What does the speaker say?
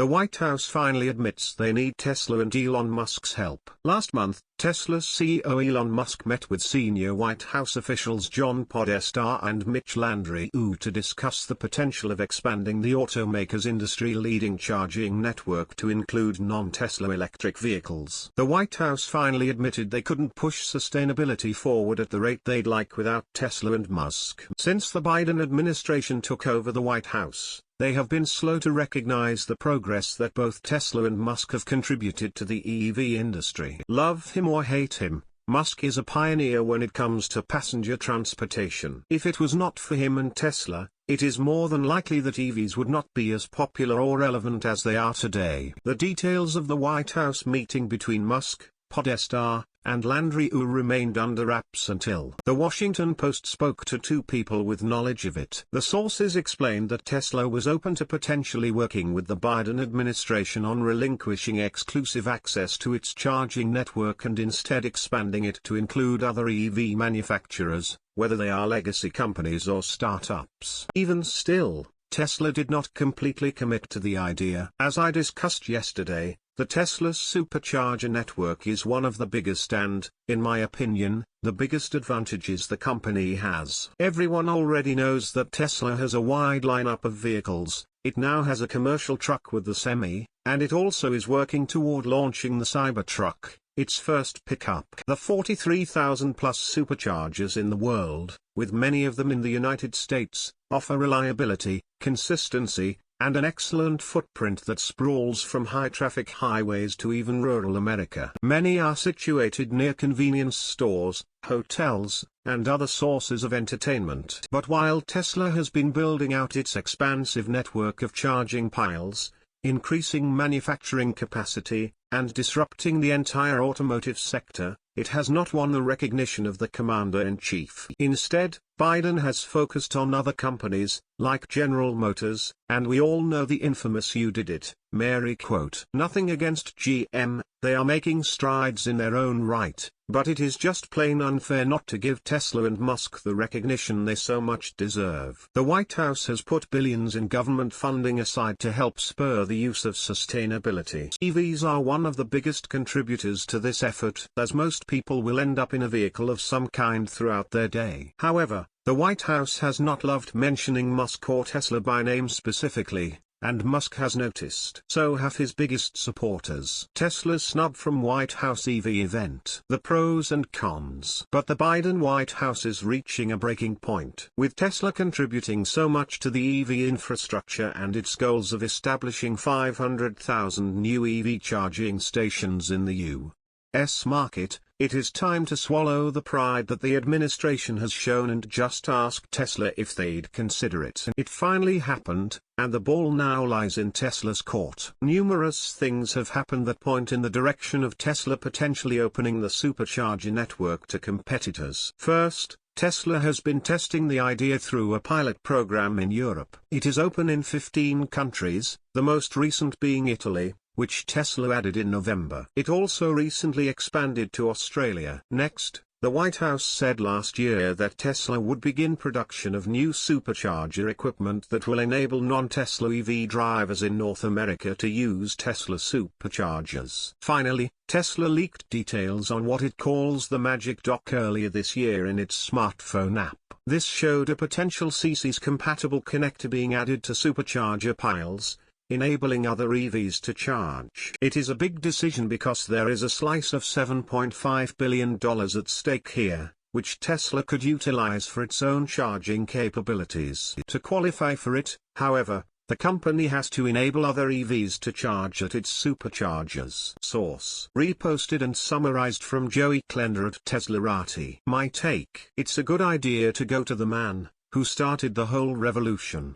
The White House finally admits they need Tesla and Elon Musk's help. Last month, Tesla's CEO Elon Musk met with senior White House officials John Podesta and Mitch Landrieu to discuss the potential of expanding the automaker's industry-leading charging network to include non-Tesla electric vehicles. The White House finally admitted they couldn't push sustainability forward at the rate they'd like without Tesla and Musk. Since the Biden administration took over the White House, they have been slow to recognize the progress that both Tesla and Musk have contributed to the EV industry. Love him or hate him, Musk is a pioneer when it comes to passenger transportation. If it was not for him and Tesla, it is more than likely that EVs would not be as popular or relevant as they are today. The details of the White House meeting between Musk, Podesta, and Landrieu remained under wraps until The Washington Post spoke to two people with knowledge of it. The sources explained that Tesla was open to potentially working with the Biden administration on relinquishing exclusive access to its charging network and instead expanding it to include other EV manufacturers, whether they are legacy companies or startups. Even still, Tesla did not completely commit to the idea. As I discussed yesterday, the Tesla's supercharger network is one of the biggest and, in my opinion, the biggest advantages the company has. Everyone already knows that Tesla has a wide lineup of vehicles. It now has a commercial truck with the Semi, and it also is working toward launching the Cybertruck, its first pickup. The 43,000-plus superchargers in the world, with many of them in the United States, offer reliability, consistency, and an excellent footprint that sprawls from high-traffic highways to even rural America. Many are situated near convenience stores, hotels, and other sources of entertainment. But while Tesla has been building out its expansive network of charging piles, increasing manufacturing capacity, and disrupting the entire automotive sector, it has not won the recognition of the commander-in-chief. Instead, Biden has focused on other companies, like General Motors, and we all know the infamous "you did it, Mary" quote. Nothing against GM, they are making strides in their own right, but it is just plain unfair not to give Tesla and Musk the recognition they so much deserve. The White House has put billions in government funding aside to help spur the use of sustainability. EVs are one of the biggest contributors to this effort, as most people will end up in a vehicle of some kind throughout their day. However, the White House has not loved mentioning Musk or Tesla by name specifically, and Musk has noticed. So have his biggest supporters. Tesla's snub from White House EV event. The pros and cons. But the Biden White House is reaching a breaking point. With Tesla contributing so much to the EV infrastructure and its goals of establishing 500,000 new EV charging stations in the U.S. market, it is time to swallow the pride that the administration has shown and just ask Tesla if they'd consider it. It finally happened, and the ball now lies in Tesla's court. Numerous things have happened that point in the direction of Tesla potentially opening the supercharger network to competitors. First, Tesla has been testing the idea through a pilot program in Europe. It is open in 15 countries, the most recent being Italy, which Tesla added in November. It also recently expanded to Australia. Next, the White House said last year that Tesla would begin production of new supercharger equipment that will enable non-Tesla EV drivers in North America to use Tesla superchargers. Finally, Tesla leaked details on what it calls the Magic Dock earlier this year in its smartphone app. This showed a potential CCS-compatible connector being added to supercharger piles, enabling other EVs to charge. It is a big decision because there is a slice of $7.5 billion at stake here, which Tesla could utilize for its own charging capabilities. To qualify for it, however, the company has to enable other EVs to charge at its superchargers. Source: reposted and summarized from Joey Klender at Teslarati. My take: it's a good idea to go to the man who started the whole revolution.